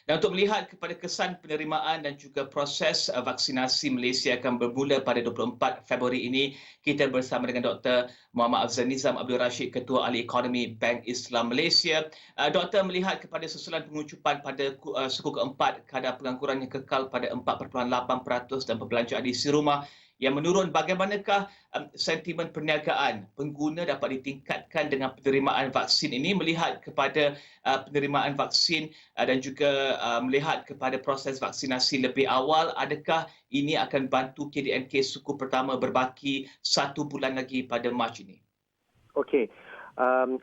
Dan untuk melihat kepada kesan penerimaan dan juga proses vaksinasi Malaysia akan bermula pada 24 Februari ini, kita bersama dengan Dr. Muhammad Afzal Nizam Abdul Rashid, Ketua Ahli Ekonomi Bank Islam Malaysia. Doktor, melihat kepada susulan pengucupan pada suku keempat, kadar pengangguran yang kekal pada 4.8% dan perbelanjaan di isi rumah yang menurun, bagaimanakah sentimen perniagaan pengguna dapat ditingkatkan dengan penerimaan vaksin ini, melihat kepada penerimaan vaksin dan juga melihat kepada proses vaksinasi lebih awal, adakah ini akan bantu KDNK suku pertama berbaki 1 bulan lagi pada Mac ini? Okey.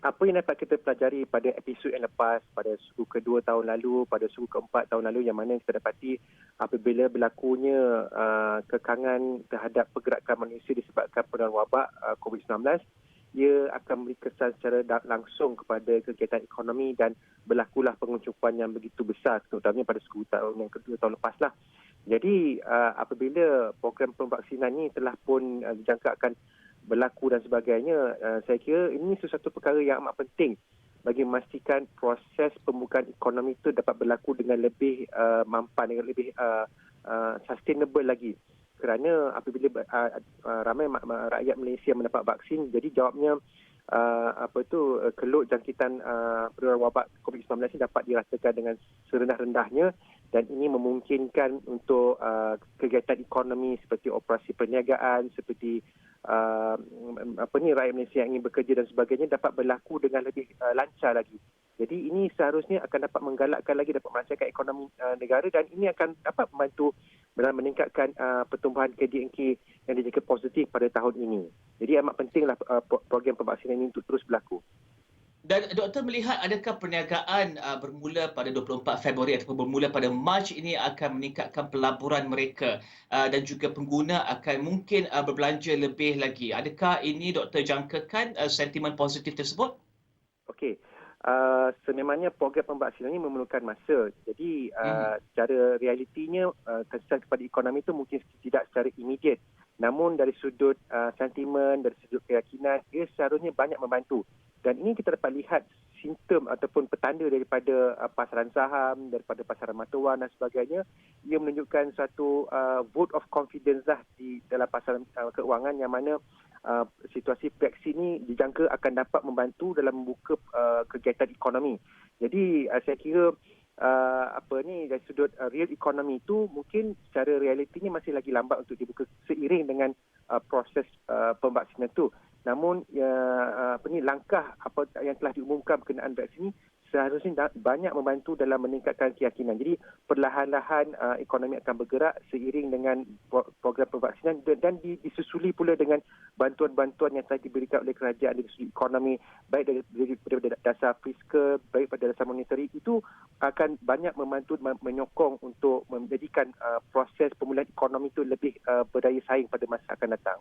Apa yang dapat kita pelajari pada episod yang lepas, pada suku kedua tahun lalu, pada suku keempat tahun lalu, yang mana kita dapati apabila berlakunya kekangan terhadap pergerakan manusia disebabkan penularan wabak COVID-19, ia akan memberi kesan secara langsung kepada kegiatan ekonomi dan berlakulah pengucupan yang begitu besar, terutamanya pada suku tahun yang kedua tahun lepas lah. Jadi apabila program pemvaksinan ini telah pun dijangka akan berlaku dan sebagainya, saya kira ini sesuatu perkara yang amat penting bagi memastikan proses pembukaan ekonomi itu dapat berlaku dengan lebih mampan, dengan lebih sustainable lagi. Kerana apabila ramai rakyat Malaysia mendapat vaksin, jadi jawabnya keluk jangkitan penularan wabak COVID-19 ini dapat dirasakan dengan serendah-rendahnya, dan ini memungkinkan untuk kegiatan ekonomi seperti operasi perniagaan, seperti rakyat Malaysia yang ingin bekerja dan sebagainya dapat berlaku dengan lebih lancar lagi. Jadi ini seharusnya akan dapat menggalakkan lagi, dapat melancarkan ekonomi negara, dan ini akan dapat membantu dalam meningkatkan pertumbuhan KDNK yang dijangka positif pada tahun ini. Jadi amat pentinglah program pemvaksinan ini untuk terus berlaku. Dan doktor melihat adakah perniagaan bermula pada 24 Februari ataupun bermula pada Mac ini akan meningkatkan pelaburan mereka dan juga pengguna akan mungkin berbelanja lebih lagi. Adakah ini doktor jangkakan sentimen positif tersebut? Okey. Sememangnya program pemvaksinan ini memerlukan masa. Jadi secara realitinya kesan kepada ekonomi itu mungkin tidak secara immediate. Namun dari sudut sentimen, dari sudut keyakinan, ia seharusnya banyak membantu. Dan ini kita dapat lihat simptom ataupun petanda daripada pasaran saham, daripada pasaran mata wang dan sebagainya. Ia menunjukkan satu vote of confidence lah di dalam pasaran keuangan, yang mana situasi vaksin ini dijangka akan dapat membantu dalam membuka kegiatan ekonomi. Jadi saya kira dari sudut real economy itu mungkin secara realitinya masih lagi lambat untuk dibuka seiring dengan proses pemvaksinan itu. Namun langkah apa yang telah diumumkan berkenaan vaksin ini seharusnya banyak membantu dalam meningkatkan keyakinan. Jadi perlahan-lahan ekonomi akan bergerak seiring dengan program pemvaksinan, dan disusuli pula dengan bantuan-bantuan yang telah diberikan oleh kerajaan dari sudut ekonomi, baik daripada dasar fiskal, baik pada dasar monetary. Itu akan banyak membantu menyokong untuk menjadikan proses pemulihan ekonomi itu lebih berdaya saing pada masa akan datang.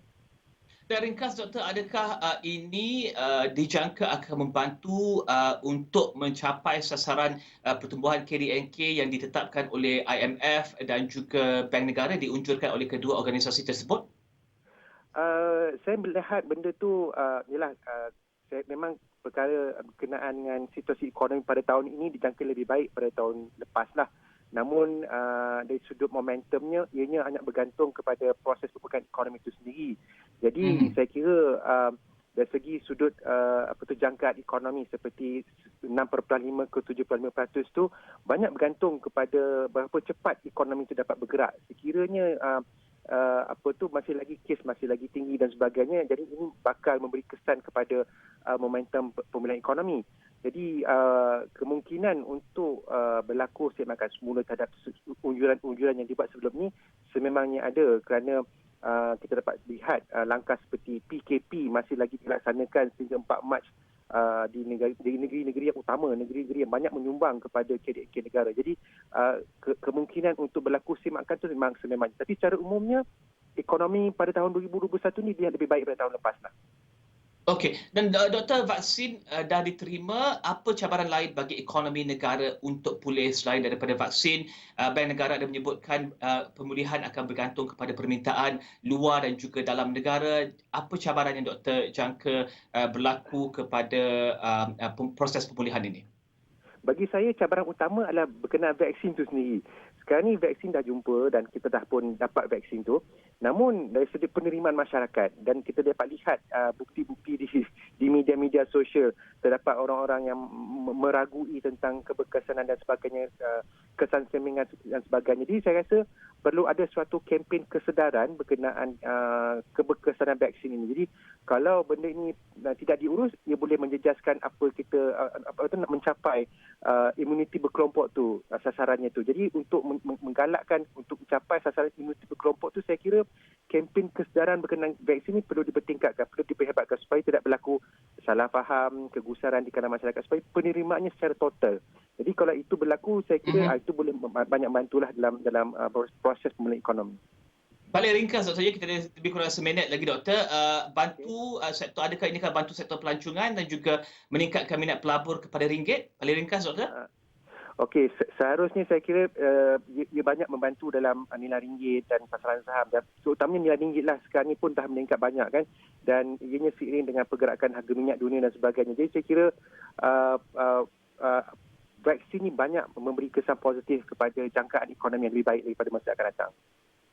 Dan ringkas doktor, adakah ini dijangka akan membantu untuk mencapai sasaran pertumbuhan KDNK yang ditetapkan oleh IMF dan juga Bank Negara diunjurkan oleh kedua organisasi tersebut? Saya melihat benda tu saya memang perkara berkenaan dengan situasi ekonomi pada tahun ini dijangka lebih baik pada tahun lepas lah. Namun dari sudut momentumnya, ianya hanya bergantung kepada proses perputaran ekonomi itu sendiri. Jadi saya kira dari segi sudut jangkaan ekonomi seperti 6.5 ke 7.5% tu banyak bergantung kepada berapa cepat ekonomi itu dapat bergerak. Sekiranya masih lagi kes masih lagi tinggi dan sebagainya, jadi ini bakal memberi kesan kepada momentum pemulihan ekonomi. Jadi kemungkinan untuk berlaku semakan semula terhadap unjuran yang dibuat sebelum ini sememangnya ada, kerana kita dapat lihat langkah seperti PKP masih lagi dilaksanakan sehingga 4 Mac di negeri-negeri yang utama, negeri-negeri yang banyak menyumbang kepada KDNK negara. Jadi kemungkinan untuk berlaku semakan itu memang sememangnya. Tapi secara umumnya ekonomi pada tahun 2021 ini dia lebih baik pada tahun lepas lah. Okey, dan doktor, vaksin dah diterima, apa cabaran lain bagi ekonomi negara untuk pulih selain daripada vaksin? Bank Negara ada menyebutkan pemulihan akan bergantung kepada permintaan luar dan juga dalam negara. Apa cabaran yang doktor jangka berlaku kepada proses pemulihan ini? Bagi saya cabaran utama adalah berkenaan vaksin itu sendiri. Sekarang ni vaksin dah jumpa dan kita dah pun dapat vaksin tu. Namun dari segi penerimaan masyarakat dan kita dapat lihat bukti-bukti di media-media sosial terdapat orang-orang yang meragui tentang keberkesanan dan sebagainya, kesan semingan dan sebagainya. Jadi saya rasa perlu ada suatu kempen kesedaran berkenaan keberkesanan vaksin ini. Jadi kalau benda ini tidak diurus, ia boleh menjejaskan apa kita nak mencapai imuniti berkelompok tu, sasarannya tu. Jadi untuk menggalakkan untuk mencapai sasaran imuniti berkelompok tu, saya kira kempen kesedaran berkenaan vaksin ini perlu dipertingkatkan, perlu diperhebatkan supaya tidak berlaku salah faham, kegusaran di kalangan masyarakat, supaya penerimaannya secara total. Jadi kalau itu berlaku, saya kira itu boleh banyak bantulah dalam proses pemulihan ekonomi. Paling ringkas Dr. kita ada lebih kurang seminit lagi Doktor. Bantu sektor, adakah ini bantu sektor pelancongan dan juga meningkatkan minat pelabur kepada ringgit? Paling ringkas Doktor. Okey, seharusnya saya kira ia banyak membantu dalam nilai ringgit dan pasaran saham. Dan terutamanya nilai ringgit lah sekarang ni pun dah meningkat banyak kan. Dan ianya seiring dengan pergerakan harga minyak dunia dan sebagainya. Jadi saya kira vaksin ni banyak memberi kesan positif kepada jangkaan ekonomi yang lebih baik daripada masa akan datang.